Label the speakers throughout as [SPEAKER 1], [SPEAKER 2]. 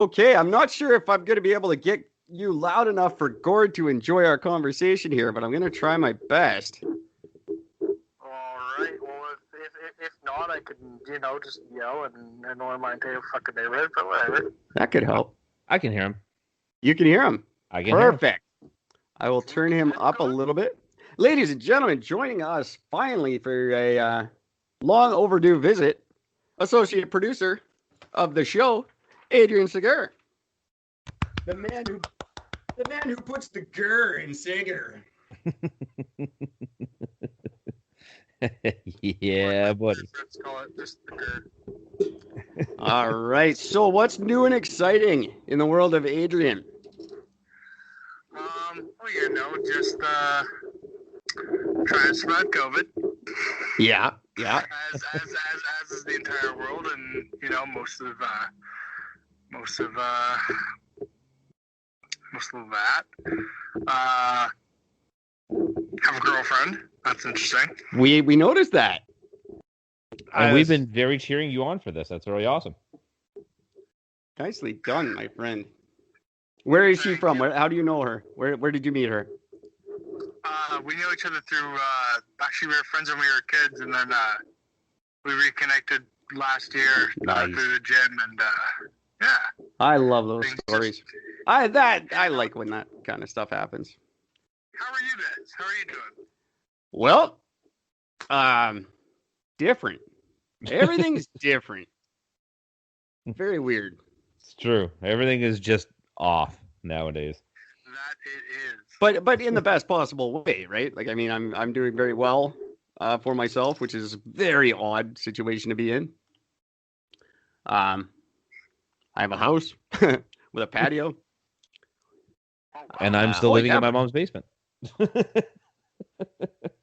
[SPEAKER 1] Okay, I'm not sure if I'm going to be able to get you loud enough for Gord to enjoy our conversation here, but I'm going to try my best.
[SPEAKER 2] All right. Well, if not, I could just yell and annoy my entire fucking neighborhood, but whatever.
[SPEAKER 1] That could help.
[SPEAKER 3] I can hear him.
[SPEAKER 1] You can hear him.
[SPEAKER 3] I can hear him.
[SPEAKER 1] Perfect. I will turn him up a little bit. Ladies and gentlemen, joining us finally for a long overdue visit, associate producer of the show, Adrien Segur. The man who puts the gur in Segur.
[SPEAKER 3] Yeah, buddy.
[SPEAKER 2] Let's call it just the gur.
[SPEAKER 1] All right. So what's new and exciting in the world of Adrien?
[SPEAKER 2] Just trying to spread COVID.
[SPEAKER 1] Yeah.
[SPEAKER 2] As is the entire world, and most of that. Have a girlfriend. That's interesting.
[SPEAKER 1] We noticed that.
[SPEAKER 3] And we've been very cheering you on for this. That's really awesome.
[SPEAKER 1] Nicely done, my friend. Where is she from? How do you know her? Where did you meet her?
[SPEAKER 2] We knew each other through, actually we were friends when we were kids, and then we reconnected last year through the gym, and yeah.
[SPEAKER 1] I love those stories. I like when that kind of stuff happens.
[SPEAKER 2] How are you guys? How are you doing?
[SPEAKER 1] Well, different. Everything's different. Very weird.
[SPEAKER 3] It's true. Everything is just off nowadays.
[SPEAKER 2] That it is.
[SPEAKER 1] But in the best possible way, right? Like, I mean, I'm doing very well for myself, which is a very odd situation to be in. I have a house with a patio.
[SPEAKER 3] And I'm still living in my mom's basement.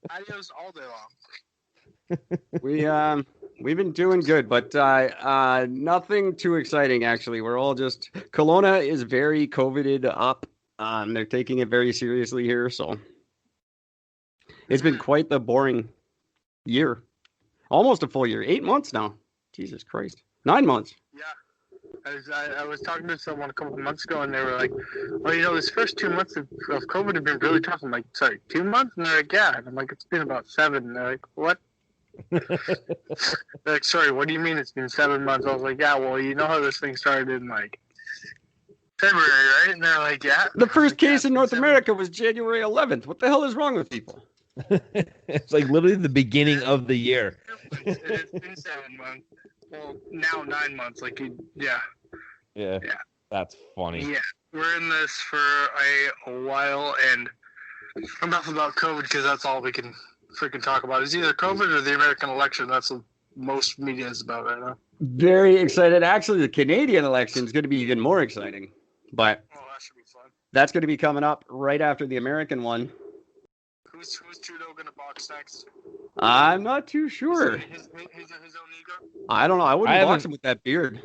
[SPEAKER 2] Patios all day long.
[SPEAKER 1] We've been doing good, but nothing too exciting, actually. We're all just... Kelowna is very COVIDed up. They're taking it very seriously here, so... It's been quite the boring year. Almost a full year. 8 months now. Jesus Christ. 9 months.
[SPEAKER 2] Yeah. I was talking to someone a couple of months ago, and they were like, well, this first 2 months of COVID have been really tough. I'm like, sorry, 2 months? And they're like, yeah. And I'm like, it's been about 7. And they're like, what? They're like, sorry, what do you mean it's been 7 months? I was like, yeah, well, you know how this thing started in, like, February, right? And they're like, yeah.
[SPEAKER 1] The first case in North America was January 11th. What the hell is wrong with people?
[SPEAKER 3] It's like literally the beginning of the year.
[SPEAKER 2] It's been 7 months. Well, now 9 months. Like, yeah.
[SPEAKER 3] Yeah. That's funny.
[SPEAKER 2] Yeah. We're in this for a while, and enough about COVID, because that's all we can freaking talk about. It's either COVID or the American election. That's what most media is about right now.
[SPEAKER 1] Very excited. Actually, the Canadian election is going to be even more exciting. But
[SPEAKER 2] that should be fun.
[SPEAKER 1] That's going to be coming up right after the American one.
[SPEAKER 2] Who's Trudeau going to box next?
[SPEAKER 1] I'm not too sure.
[SPEAKER 2] His own ego?
[SPEAKER 1] I don't know. I wouldn't box him with that beard.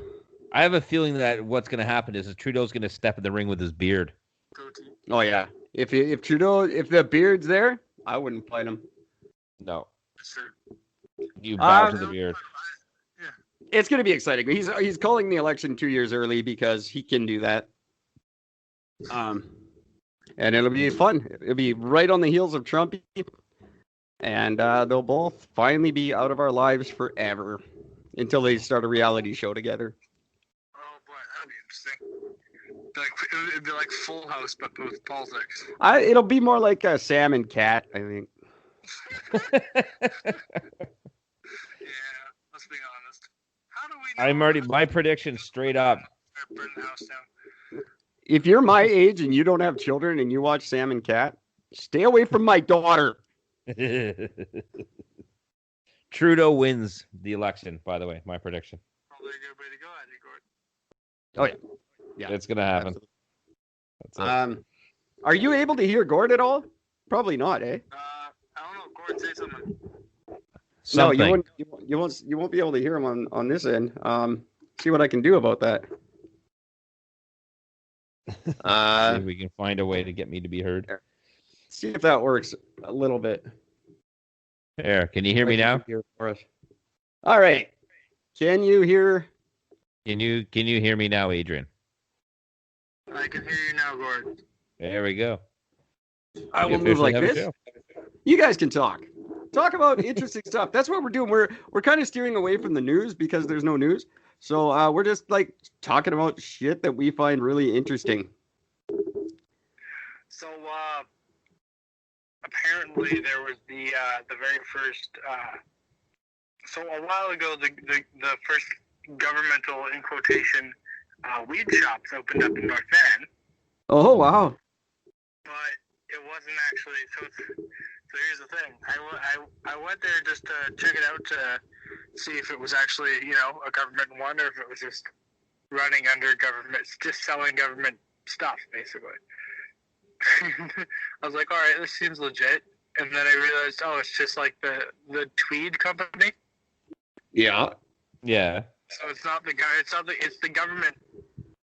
[SPEAKER 3] I have a feeling that what's going to happen is Trudeau's going to step in the ring with his beard.
[SPEAKER 2] Goatee.
[SPEAKER 1] Oh, yeah. If the beard's there, I wouldn't fight him.
[SPEAKER 3] No.
[SPEAKER 2] Sure.
[SPEAKER 3] You bow to the beard.
[SPEAKER 1] Yeah. It's going to be exciting. He's calling the election 2 years early because he can do that. And it'll be fun. It'll be right on the heels of Trump. And they'll both finally be out of our lives forever until they start a reality show together.
[SPEAKER 2] Oh, boy, that'd be interesting. It'd be like Full House, but with politics.
[SPEAKER 1] It'll be more like Sam and Cat, I think.
[SPEAKER 2] Yeah, let's be honest. How do we know?
[SPEAKER 3] I'm already, my prediction straight up.
[SPEAKER 2] Burn the house down.
[SPEAKER 1] If you're my age and you don't have children and you watch Sam and Cat, stay away from my daughter.
[SPEAKER 3] Trudeau wins the election, by the way, my prediction.
[SPEAKER 2] Probably a good way to go, I think, Gord.
[SPEAKER 1] Oh, yeah.
[SPEAKER 3] It's going to happen.
[SPEAKER 1] Are you able to hear Gord at all? Probably not, eh?
[SPEAKER 2] I don't know. Gord, say something.
[SPEAKER 1] No, you won't be able to hear him on this end. See what I can do about that.
[SPEAKER 3] See if we can find a way to get me to be heard.
[SPEAKER 1] See if that works a little bit.
[SPEAKER 3] There, can you hear me now?
[SPEAKER 1] All right. Can you hear?
[SPEAKER 3] Can you hear me now, Adrien?
[SPEAKER 2] I can hear you now, Gord.
[SPEAKER 3] There we go.
[SPEAKER 1] I
[SPEAKER 3] We
[SPEAKER 1] will move
[SPEAKER 3] officially
[SPEAKER 1] like
[SPEAKER 3] have a
[SPEAKER 1] this.
[SPEAKER 3] show.
[SPEAKER 1] You guys can talk. Talk about interesting stuff. That's what we're doing. We're kind of steering away from the news because there's no news. So we're just like talking about shit that we find really interesting.
[SPEAKER 2] So apparently there was the very first. So a while ago, the first governmental, in quotation, weed shops opened up in North Van,
[SPEAKER 1] Oh wow.
[SPEAKER 2] but it wasn't actually. So here's the thing. I went there just to check it out to see if it was actually, a government one, or if it was just running under government, just selling government stuff, basically. I was like, all right, this seems legit. And then I realized, oh, it's just like the Tweed company.
[SPEAKER 1] Yeah.
[SPEAKER 3] Yeah.
[SPEAKER 2] So it's not the guy. It's the government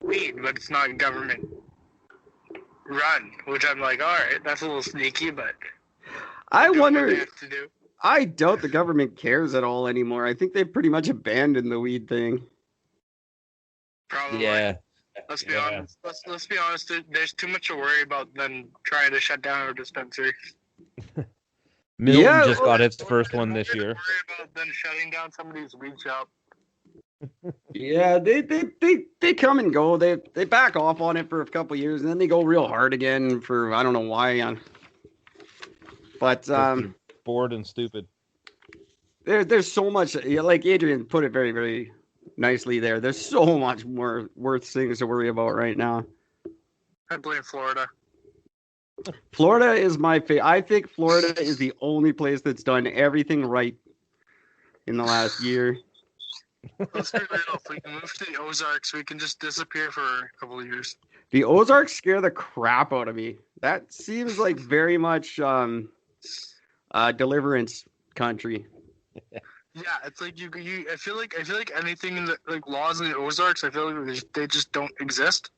[SPEAKER 2] weed, but it's not government run. Which I'm like, all right, that's a little sneaky, but
[SPEAKER 1] I
[SPEAKER 2] do what
[SPEAKER 1] wonder.
[SPEAKER 2] they have to do.
[SPEAKER 1] I doubt the government cares at all anymore. I think they've pretty much abandoned the weed thing.
[SPEAKER 2] Probably.
[SPEAKER 3] Yeah.
[SPEAKER 2] Let's be
[SPEAKER 3] Yeah.
[SPEAKER 2] honest. Let's be honest. There's too much to worry about than trying to shut down our dispensary.
[SPEAKER 3] Milton
[SPEAKER 1] Yeah,
[SPEAKER 3] just
[SPEAKER 1] well,
[SPEAKER 3] got its first one this year.
[SPEAKER 2] Worry about them shutting down somebody's weed shop.
[SPEAKER 1] Yeah, they come and go. They back off on it for a couple years, and then they go real hard again for I don't know why. But
[SPEAKER 3] They're bored and stupid.
[SPEAKER 1] there's so much. Like Adrian put it very very nicely there. There's so much more worth things to worry about right now.
[SPEAKER 2] I blame Florida.
[SPEAKER 1] Florida is my favorite. I think Florida is the only place that's done everything right in the last year.
[SPEAKER 2] Let's be real. If we can move to the Ozarks, we can just disappear for a couple of years.
[SPEAKER 1] The Ozarks scare the crap out of me. That seems like very much deliverance country.
[SPEAKER 2] Yeah, it's like you. I feel like anything in the laws in the Ozarks. I feel like they just don't exist.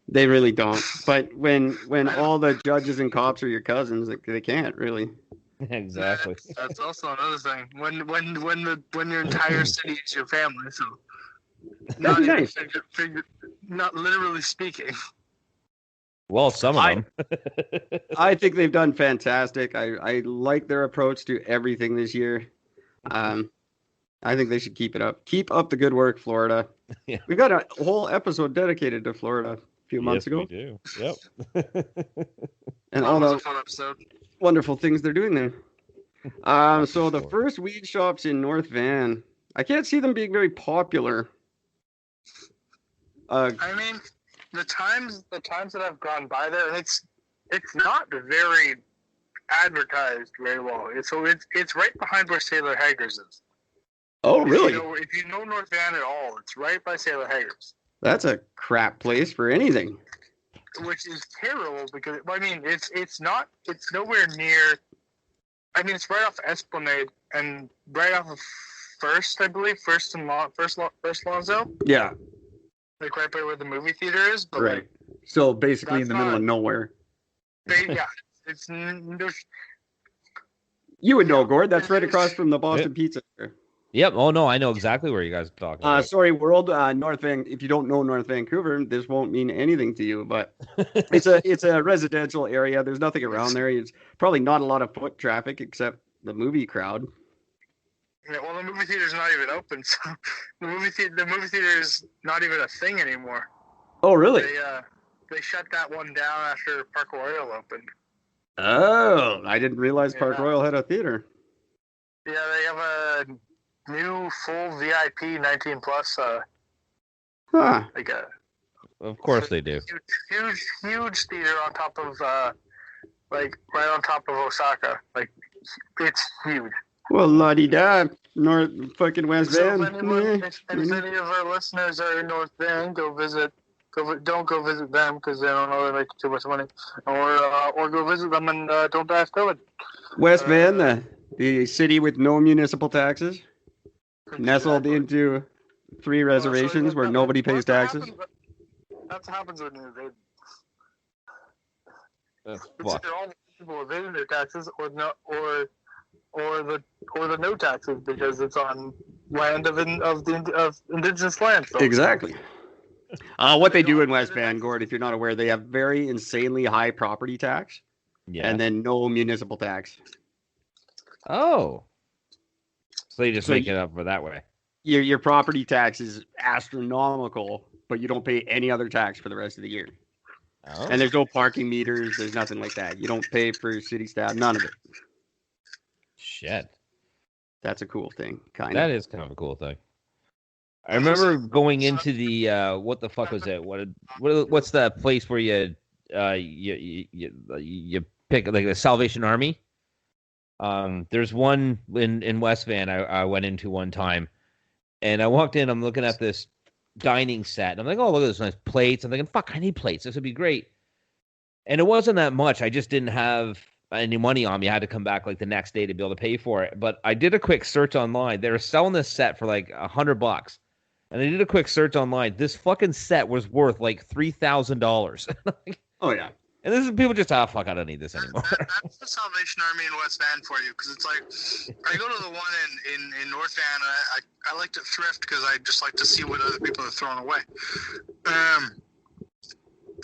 [SPEAKER 1] They really don't. But when all the judges and cops are your cousins, they can't really.
[SPEAKER 3] Exactly.
[SPEAKER 2] That's also another thing. When your entire city is your family, so
[SPEAKER 1] That'd be nice.
[SPEAKER 2] not literally speaking.
[SPEAKER 3] Well, some of them.
[SPEAKER 1] I think they've done fantastic. I like their approach to everything this year. I think they should keep it up. Keep up the good work, Florida.
[SPEAKER 3] Yeah.
[SPEAKER 1] We got a whole episode dedicated to Florida a few months ago.
[SPEAKER 3] We do. Yep.
[SPEAKER 1] And
[SPEAKER 2] That
[SPEAKER 1] all
[SPEAKER 2] was
[SPEAKER 1] the
[SPEAKER 2] a fun episode.
[SPEAKER 1] wonderful things they're doing there. So the first weed shops in North Van, I can't see them being very popular.
[SPEAKER 2] I mean, the times that I've gone by there, and it's not very advertised very well. It's right behind where Sailor Hager's is.
[SPEAKER 1] Oh, really?
[SPEAKER 2] If you know North Van at all, it's right by Sailor Hager's.
[SPEAKER 1] That's a crap place for anything.
[SPEAKER 2] Which is terrible because I mean it's nowhere near. I mean it's right off Esplanade and right off of First, I believe, First Lonzo.
[SPEAKER 1] Yeah,
[SPEAKER 2] Like right by where the movie theater is. But
[SPEAKER 1] right. So basically in the middle of nowhere.
[SPEAKER 2] Yeah, it's there's.
[SPEAKER 1] You would know, Gord. That's right across from the Boston Pizza.
[SPEAKER 3] Yep. Oh no, I know exactly where you guys are talking about.
[SPEAKER 1] Sorry, world. North Van. If you don't know North Vancouver, this won't mean anything to you. But it's a residential area. There's nothing around there. It's probably not a lot of foot traffic except the movie crowd.
[SPEAKER 2] Yeah, well, the movie theater's not even open, so the movie theater is not even a thing anymore.
[SPEAKER 1] Oh, really?
[SPEAKER 2] They shut that one down after Park Royal opened.
[SPEAKER 1] Oh, I didn't realize Park Royal had a theater.
[SPEAKER 2] Yeah, they have a new full VIP 19 plus.
[SPEAKER 1] Huh.
[SPEAKER 2] Like a.
[SPEAKER 3] Of course they do.
[SPEAKER 2] Huge theater on top of right on top of Osaka. Like it's huge.
[SPEAKER 1] Well, la-di-da, North fucking West
[SPEAKER 2] So
[SPEAKER 1] Van.
[SPEAKER 2] if any of our listeners are in North Van, don't go visit them because they don't know they're making too much money, or go visit them and don't die of COVID.
[SPEAKER 1] West Van, the city with no municipal taxes, nestled into 3 reservations where nobody pays taxes.
[SPEAKER 2] That's what happens when you invade. It's
[SPEAKER 3] What?
[SPEAKER 2] either all the people evading their taxes or the no taxes because it's on land of indigenous land. So.
[SPEAKER 1] Exactly. What they do in West Van, Gord, if you're not aware, they have very insanely high property tax and then no municipal tax.
[SPEAKER 3] Oh. So you just
[SPEAKER 1] So
[SPEAKER 3] make it up for that way.
[SPEAKER 1] Your property tax is astronomical, but you don't pay any other tax for the rest of the year.
[SPEAKER 3] Oh.
[SPEAKER 1] And there's no parking meters. There's nothing like that. You don't pay for city staff. None of it.
[SPEAKER 3] Shit.
[SPEAKER 1] That's a cool thing, kind
[SPEAKER 3] That
[SPEAKER 1] of.
[SPEAKER 3] is kind of a cool thing. I remember going into the what the fuck was it? What's that place where you pick like the Salvation Army? There's one in West Van I went into one time, and I walked in. I'm looking at this dining set, and I'm like, oh, look at those nice plates. I'm thinking, fuck, I need plates. This would be great. And it wasn't that much. I just didn't have any money on me. I had to come back like the next day to be able to pay for it. But I did a quick search online. They were selling this set for like $100. And I did a quick search online. This fucking set was worth like $3,000.
[SPEAKER 1] Oh, yeah.
[SPEAKER 3] And this is people just, fuck, I don't need this anymore.
[SPEAKER 2] That's the Salvation Army in West Van for you, because it's like, I go to the one in North Van, I like to thrift because I just like to see what other people are throwing away.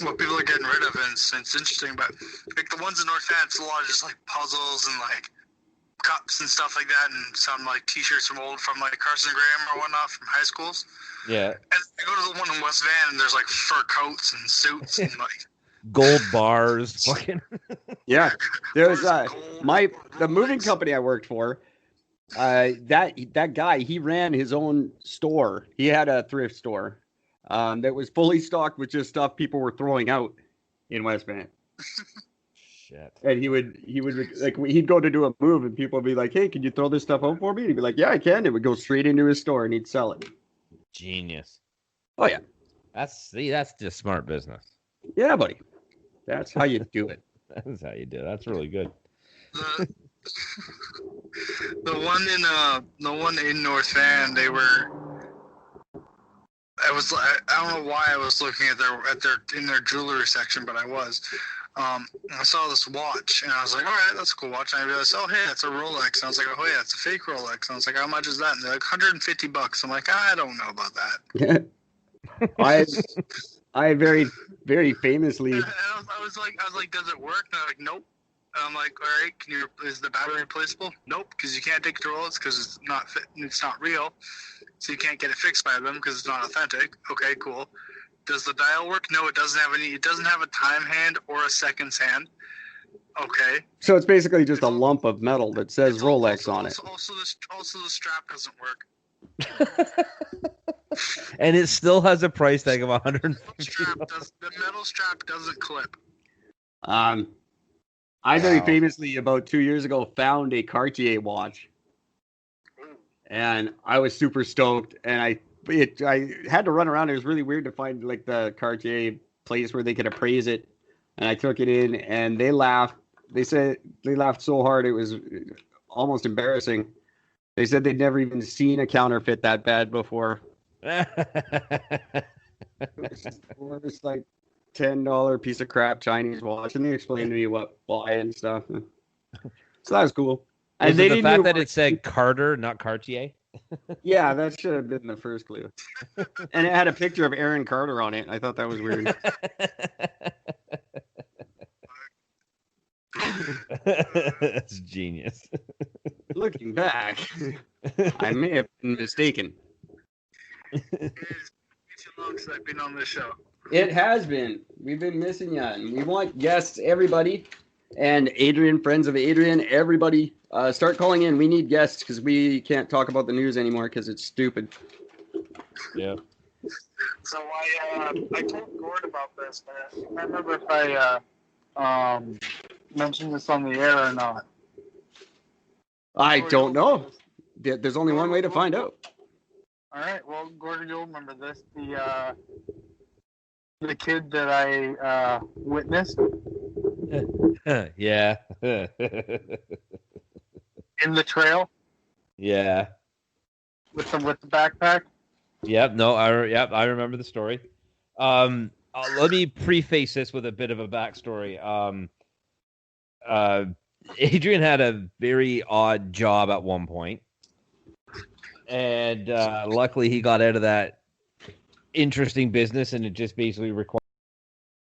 [SPEAKER 2] What people are getting rid of, and it's interesting, but like the ones in North Van, it's a lot of just like puzzles and like cups and stuff like that, and some like t-shirts from like Carson Graham or whatnot from high schools.
[SPEAKER 3] Yeah.
[SPEAKER 2] And I go to the one in West Van, and there's like fur coats and suits and like
[SPEAKER 3] gold bars. Fucking.
[SPEAKER 1] Yeah. There's the moving company I worked for. That guy, he ran his own store. He had a thrift store that was fully stocked with just stuff people were throwing out in West Van.
[SPEAKER 3] Shit.
[SPEAKER 1] And he would like he'd go to do a move, and people would be like, "Hey, can you throw this stuff out for me?" And he'd be like, "Yeah, I can." It would go straight into his store, and he'd sell it.
[SPEAKER 3] Genius.
[SPEAKER 1] Oh yeah,
[SPEAKER 3] that's just smart business.
[SPEAKER 1] Yeah, buddy. That's how you do it.
[SPEAKER 3] That's how you do it. That's really good.
[SPEAKER 2] The one in North Van, they were. I don't know why I was looking at their jewelry section, but I was. I saw this watch, and I was like, all right, that's a cool watch. And I realized, oh, hey, it's a Rolex. And I was like, oh, yeah, it's a fake Rolex. And I was like, how much is that? And they're like, $150. I'm like, I don't know about that.
[SPEAKER 1] I very, very famously.
[SPEAKER 2] And I was like, does it work? And they're like, nope. And I'm like, all right, is the battery replaceable? Nope, because you can't take it to Rolex because it's not real. So you can't get it fixed by them because it's not authentic. Okay, cool. Does the dial work? No, it doesn't have any. It doesn't have a time hand or a seconds hand. Okay.
[SPEAKER 1] So it's basically just a lump of metal that says Rolex on it.
[SPEAKER 2] Also, the strap doesn't work.
[SPEAKER 3] And it still has a price tag of $150.
[SPEAKER 2] The metal strap doesn't clip.
[SPEAKER 1] I very famously about 2 years ago found a Cartier watch, and I was super stoked. And I had to run around. It was really weird to find like the Cartier place where they could appraise it. And I took it in, and they laughed. They said they laughed so hard it was almost embarrassing. They said they'd never even seen a counterfeit that bad before. It was like $10 piece of crap Chinese watch, and they explained to me what why and stuff. So that was cool.
[SPEAKER 3] And they the fact that it said Carter, not Cartier.
[SPEAKER 1] Yeah, that should have been the first clue. And it had a picture of Aaron Carter on it. I thought that was weird.
[SPEAKER 3] That's genius.
[SPEAKER 1] Looking back, I may have been mistaken.
[SPEAKER 2] It's been too long since I've been on this show.
[SPEAKER 1] It has been. We've been missing you, and we want guests, everybody. And Adrien, friends of Adrien, everybody, start calling in. We need guests because we can't talk about the news anymore because it's stupid.
[SPEAKER 3] Yeah.
[SPEAKER 2] So I told Gord about this, but I can't remember if I mentioned this on the air or not.
[SPEAKER 1] I don't know. There's only one way to find out.
[SPEAKER 2] All right. Well, Gordon, you'll remember this. The kid that I witnessed.
[SPEAKER 3] Yeah.
[SPEAKER 2] In the trail.
[SPEAKER 3] Yeah.
[SPEAKER 2] With the backpack.
[SPEAKER 3] Yep. No. I remember the story. Let me preface this with a bit of a backstory. Adrien had a very odd job at one point, and luckily he got out of that interesting business, and it just basically requires